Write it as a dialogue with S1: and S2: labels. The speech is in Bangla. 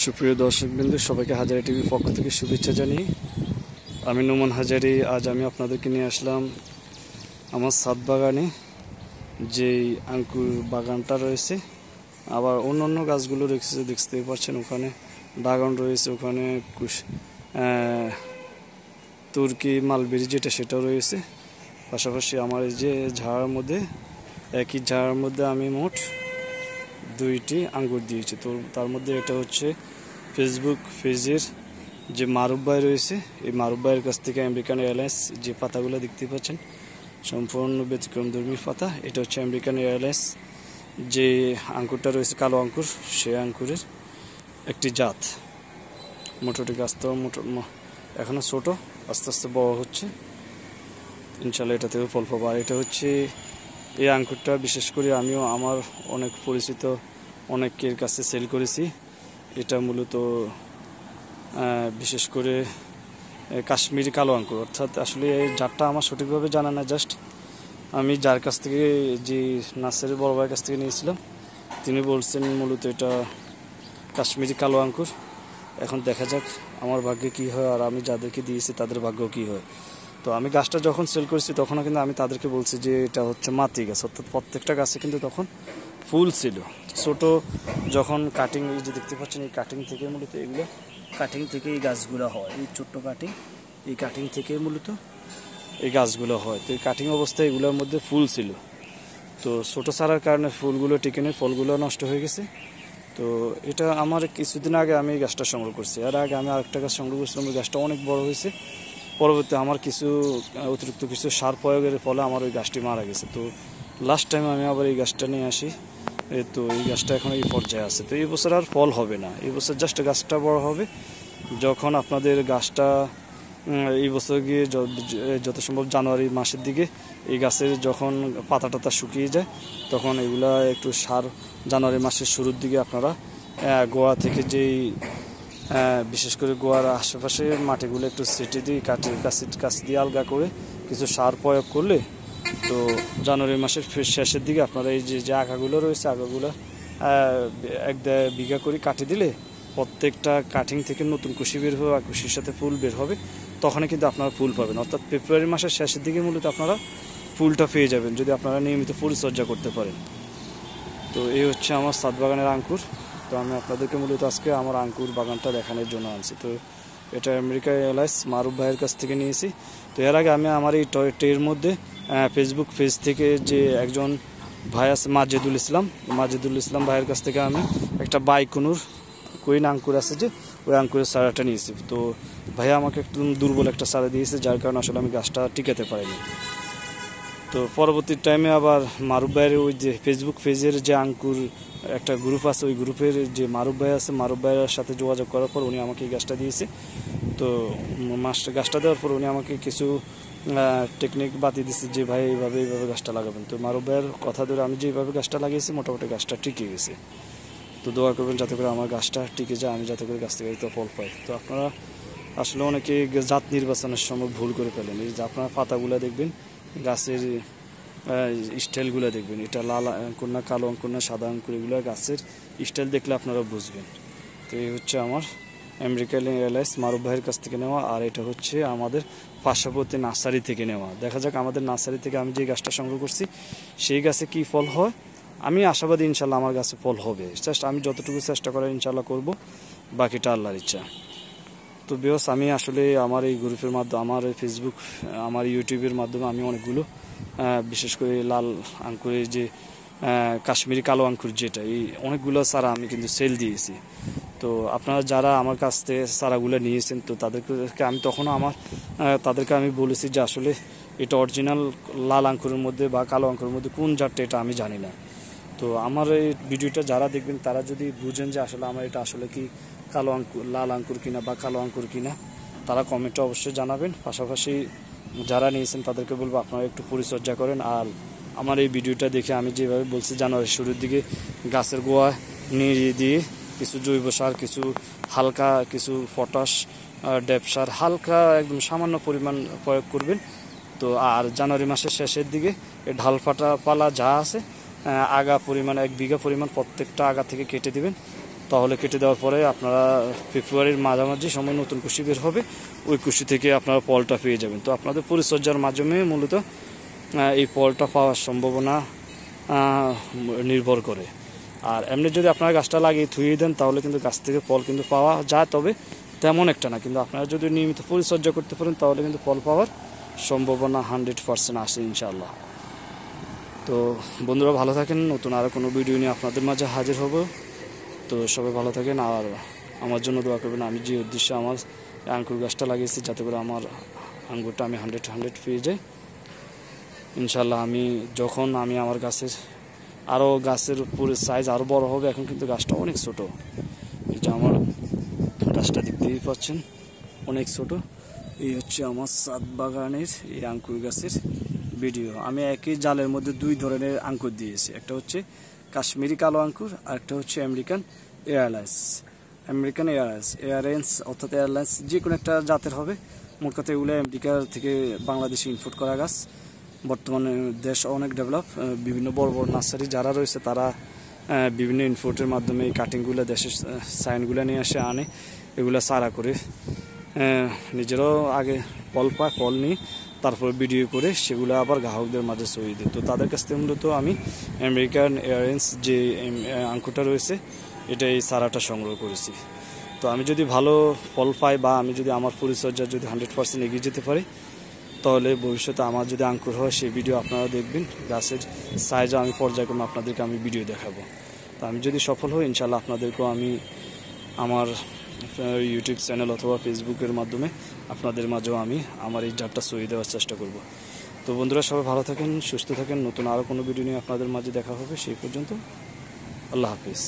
S1: সুপ্রিয় দর্শকবৃন্দ, সবাইকে হাজারি টিভির পক্ষ থেকে শুভেচ্ছা জানিয়ে আমি নোমান হাজারি। আজ আমি আপনাদেরকে নিয়ে আসলাম আমার ছাদ বাগানে যেই আঙ্কুর বাগানটা রয়েছে, আবার অন্যান্য গাছগুলো রেখেছে, দেখতে পাচ্ছেন। ওখানে ড্রাগন রয়েছে, ওখানে তুর্কি মালবেরি যেটা সেটাও রয়েছে। পাশাপাশি আমার এই যে ঝাড়ের মধ্যে, একই ঝাড়ের মধ্যে আমি মোট 2টি আঙ্গুর দিয়েছি। তো তার মধ্যে এটা হচ্ছে ফেসবুক পেজের যে মারুফ ভাই রয়েছে, এই মারুফ ভাইয়ের কাছ থেকে আমেরিকান এয়ারলাইন্স যে পাতাগুলো দেখতে পাচ্ছেন সম্পূর্ণ ব্যতিক্রমধর্মী পাতা। এটা হচ্ছে আমেরিকান এয়ারলাইন্স যে আঙ্কুরটা রয়েছে, কালো আঙ্কুর, সেই আঙ্কুরের একটি জাত। মোটামুটি গাছ তো এখনও ছোটো, আস্তে আস্তে বড় হচ্ছে, ইনশাল্লাহ এটা থেকে ফল পাবো। আর এটা হচ্ছে এই আঙ্কুরটা বিশেষ করে আমিও আমার অনেক পরিচিত অনেকের কাছে সেল করেছি। এটা মূলত বিশেষ করে কাশ্মীরি কালো আঙ্কুর, অর্থাৎ আসলে এই জাতটা আমার সঠিকভাবে জানা না। জাস্ট আমি যার কাছ থেকে, যে নার্সারির বড় ভাইয়ের কাছ থেকে নিয়েছিলাম, তিনি বলছেন মূলত এটা কাশ্মীরি কালো আঙ্কুর। এখন দেখা যাক আমার ভাগ্যে কী হয়, আর আমি যাদেরকে দিয়েছি তাদের ভাগ্য কী হয়। তো আমি গাছটা যখন সেল করেছি তখনও কিন্তু আমি তাদেরকে বলছি যে এটা হচ্ছে মাতৃ গাছ, অর্থাৎ প্রত্যেকটা গাছে কিন্তু তখন ফুল ছিল। ছোটো যখন কাটিং, এই যে দেখতে পাচ্ছেন, এই কাটিং থেকে মূলত এগুলো কাটিং থেকে এই গাছগুলো হয়, এই ছোট্ট কাটিং, এই কাটিং থেকে মূলত এই গাছগুলো হয়। তো এই কাটিং অবস্থায় এগুলোর মধ্যে ফুল ছিল। তো ছোটো ছাড়ার কারণে ফুলগুলো টিকে নেই, ফলগুলো নষ্ট হয়ে গেছে। তো এটা আমার কিছুদিন আগে আমি এই গাছটা সংগ্রহ করছি। আর আগে আমি আরেকটা গাছ সংগ্রহ করছিলাম, ওই গাছটা অনেক বড় হয়েছে। পরবর্তী আমার কিছু অতিরিক্ত কিছু সার প্রয়োগের ফলে আমার ওই গাছটি মারা গেছে। তো লাস্ট টাইম আমি আবার এই গাছটা নিয়ে আসি। তো এই গাছটা এখন এই পর্যায়ে আছে। তো এই বছর আর ফল হবে না, এই বছর জাস্ট গাছটা বড় হবে। যখন আপনাদের গাছটা এই বছর গিয়ে যত সম্ভব জানুয়ারি মাসের দিকে এই গাছের যখন পাতা টাতা শুকিয়ে যায়, তখন এগুলা একটু সার জানুয়ারি মাসের শুরুর দিকে আপনারা গোয়া থেকে যেই বিশেষ করে গোয়ার আশেপাশে মাটিগুলো একটু সেটে দিয়ে কাছ দিয়ে আলগা করে কিছু সার প্রয়োগ করলে, তো জানুয়ারি মাসের শেষের দিকে আপনারা এই যে আগাগুলো রয়েছে, আগাগুলো 1-1.5 বিঘা করে কাটি দিলে প্রত্যেকটা কাটিং থেকে নতুন কুশি বের হবে, আর কুশির সাথে ফুল বের হবে। তখনই কিন্তু আপনারা ফুল পাবেন, অর্থাৎ ফেব্রুয়ারি মাসের শেষের দিকে মূলত আপনারা ফুলটা পেয়ে যাবেন যদি আপনারা নিয়মিত পরিচর্যা করতে পারেন। তো এই হচ্ছে আমার ছাদ বাগানের আঙ্কুর। তো আমি আপনাদেরকে মূলত আজকে আমার আঙ্কুর বাগানটা দেখানোর জন্য আনছি। তো এটা আমেরিকা এয়ারলাইন্স মারুফ ভাইয়ের কাছ থেকে নিয়েছি। তো এর আগে আমি আমার এই ট্রের মধ্যে ফেসবুক পেজ থেকে যে একজন ভাই আছে মাজেদুল ইসলাম ভাইয়ের কাছ থেকে আমি একটা বাইকুনুর কুইন আঙ্কুর আছে যে, ওই আঙ্কুরের চারাটা নিয়েছি। তো ভাইয়া আমাকে একটু দুর্বল একটা চারা দিয়েছে, যার কারণে আসলে আমি গাছটা টিকাতে পারিনি। তো পরবর্তী টাইমে আবার মারুফ ভাইয়ের ওই যে ফেসবুক পেজের যে আঙ্কুর একটা গ্রুপ আছে, ওই গ্রুপের যে মারুফ ভাই আছে, মারুফ ভাইয়ের সাথে যোগাযোগ করার পর উনি আমাকে এই গাছটা দিয়েছে। তো গাছটা দেওয়ার পর উনি আমাকে কিছু টেকনিক বাতিয়ে দিচ্ছে যে ভাই এইভাবে গাছটা লাগাবেন। তো মারুফ ভাইয়ের কথা ধরে আমি যেভাবে গাছটা লাগিয়েছি মোটামুটি গাছটা টিকে গেছে। তো দোয়া করবেন যাতে করে আমার গাছটা টিকে যায়, আমি যাতে করে গাছ থেকে ফল পাই। তো আপনারা আসলে অনেকে জাত নির্বাচনের সময় ভুল করে ফেলেন। এই যে আপনারা পাতাগুলো দেখবেন, গাছের স্টাইলগুলো দেখবেন, এটা লাল আঙ্কুর না কালো আঙ্কুর না সাদা আঙ্কুর, এগুলো গাছের স্টাইল দেখলে আপনারা বুঝবেন। তো এই হচ্ছে আমার আমেরিকান এয়ারলাইন্স মারুফ ভাইয়ের কাছ থেকে নেওয়া, আর এটা হচ্ছে আমাদের পার্শ্ববর্তী নার্সারি থেকে নেওয়া। দেখা যাক আমাদের নার্সারি থেকে আমি যে গাছটা সংগ্রহ করছি সেই গাছে কি ফল হয়। আমি আশাবাদী ইনশাল্লাহ আমার গাছে ফল হবে। জাস্ট আমি যতটুকু চেষ্টা করার ইনশাল্লাহ করব, বাকিটা আল্লাহর ইচ্ছা। তো বিকজ আমি আসলে আমার এই গ্রুপের মাধ্যমে, আমার ফেসবুক, আমার ইউটিউবের মাধ্যমে আমি অনেকগুলো বিশেষ করে লাল আঙ্কুরের যে কাশ্মীরি কালো আঙ্কুর যেটা, এই অনেকগুলো চারা আমি কিন্তু সেল দিয়েছি। তো আপনারা যারা আমার কাছ থেকে চারাগুলো নিয়েছেন, তো তাদেরকে আমি তখনও তাদেরকে আমি বলেছি যে আসলে এটা অরিজিনাল লাল আঙ্কুরের মধ্যে বা কালো আঙ্কুরের মধ্যে কোন জাতটা এটা আমি জানি না। তো আমার এই ভিডিওটা যারা দেখবেন তারা যদি বুঝেন যে আসলে আমার এটা আসলে কি কালো আঙ্কুর, লাল আঙ্কুর কিনা বা কালো আঙ্কুর কিনা, তারা কমেন্টে অবশ্যই জানাবেন। পাশাপাশি যারা নিয়েছেন তাদেরকে বলবো আপনারা একটু পরিচর্যা করেন। আর আমার এই ভিডিওটা দেখে আমি যেভাবে বলছি, জানুয়ারির শুরুর দিকে গাছের গোয়া নিয়ে দিয়ে কিছু জৈব সার, কিছু হালকা কিছু পটাশ, ড্যাপ সার হালকা একদম সামান্য পরিমাণ প্রয়োগ করবেন। তো আর জানুয়ারি মাসের শেষের দিকে এই ঢাল ফাটা পালা যা আছে আগা পরিমাণ 1 বিঘা পরিমাণ প্রত্যেকটা আগা থেকে কেটে দিবেন, তাহলে কেটে দেওয়ার পরে আপনারা ফেব্রুয়ারির মাঝামাঝি সময় নতুন কুশি বের হবে, ওই কুশি থেকে আপনারা ফলটা পেয়ে যাবেন। তো আপনাদের পরিচর্যার মাধ্যমে মূলত এই ফলটা পাওয়ার সম্ভাবনা নির্ভর করে। আর এমনি যদি আপনারা গাছটা লাগিয়ে থুয়ে দেন তাহলে কিন্তু গাছ থেকে ফল কিন্তু পাওয়া যায়, তবে তেমন একটা না। কিন্তু আপনারা যদি নিয়মিত পরিচর্যা করতে পারেন তাহলে কিন্তু ফল পাওয়ার সম্ভাবনা 100% আসে ইনশাআল্লাহ। তো বন্ধুরা ভালো থাকেন, নতুন আরও কোনো ভিডিও নিয়ে আপনাদের মাঝে হাজির হব। তো সবাই ভালো থাকেন, আর আমার জন্য দোয়া করবেন। আমি যে উদ্দেশ্যে আমার আঙ্গুর গাছটা লাগিয়েছি, যাতে করে আমার আঙ্গুরটা আমি 100 পেয়ে যাই ইনশাআল্লাহ। যখন আমি আমার গাছের আরও গাছের পুরো সাইজ আরও বড় হবে, এখন কিন্তু গাছটা অনেক ছোট। এটা আমার গাছটা দেখতেই পাচ্ছেন অনেক ছোট। এই হচ্ছে আমার ছাদ বাগানের এই আঙ্কুর গাছের ভিডিও। আমি একই জালের মধ্যে 2 ধরনের আঙ্কুর দিয়েছি, একটা হচ্ছে কাশ্মীরি কালো আঙ্কুর আর একটা হচ্ছে আমেরিকান এয়ারলাইন্স অর্থাৎ এয়ারলাইন্স যে কোনো একটা জাতের হবে। মোট কথা এগুলো আমেরিকার থেকে বাংলাদেশে ইম্পোর্ট করা গাছ। বর্তমানে দেশ অনেক ডেভেলপ, বিভিন্ন বড় বড় নার্সারি যারা রয়েছে তারা বিভিন্ন ইনপোর্টের মাধ্যমে এই কাটিংগুলো দেশের সাইনগুলো নিয়ে আনে, এগুলো চারা করে নিজেরাও আগে ফল পায়, ফল নিয়ে তারপর ভিডিও করে সেগুলো আবার গ্রাহকদের মাঝে ছড়িয়ে দিই। তো তাদের কাছ থেকে মূলত আমি আমেরিকান এয়ারলাইন্স যে আঙ্কুরটা রয়েছে এটা এই চারাটা সংগ্রহ করেছি। তো আমি যদি ভালো ফল পাই বা আমি যদি আমার পরিচর্যা যদি 100% এগিয়ে যেতে পারি, তাহলে ভবিষ্যতে আমার যদি আঙ্কুর হয় সেই ভিডিও আপনারা দেখবেন। গাছের সাইজও আমি পর্যায়ক্রমে আপনাদেরকে আমি ভিডিও দেখাবো। তো আমি যদি সফল হই ইনশাআল্লাহ আপনাদেরকেও আমি আমার ইউটিউব চ্যানেল অথবা ফেসবুকের মাধ্যমে আপনাদের মাঝেও আমি আমার এই জাতটা ছড়িয়ে দেওয়ার চেষ্টা করব। তো বন্ধুরা সবাই ভালো থাকেন, সুস্থ থাকেন, নতুন আরও কোনো ভিডিও নিয়ে আপনাদের মাঝে দেখা হবে। সেই পর্যন্ত আল্লাহ হাফিজ।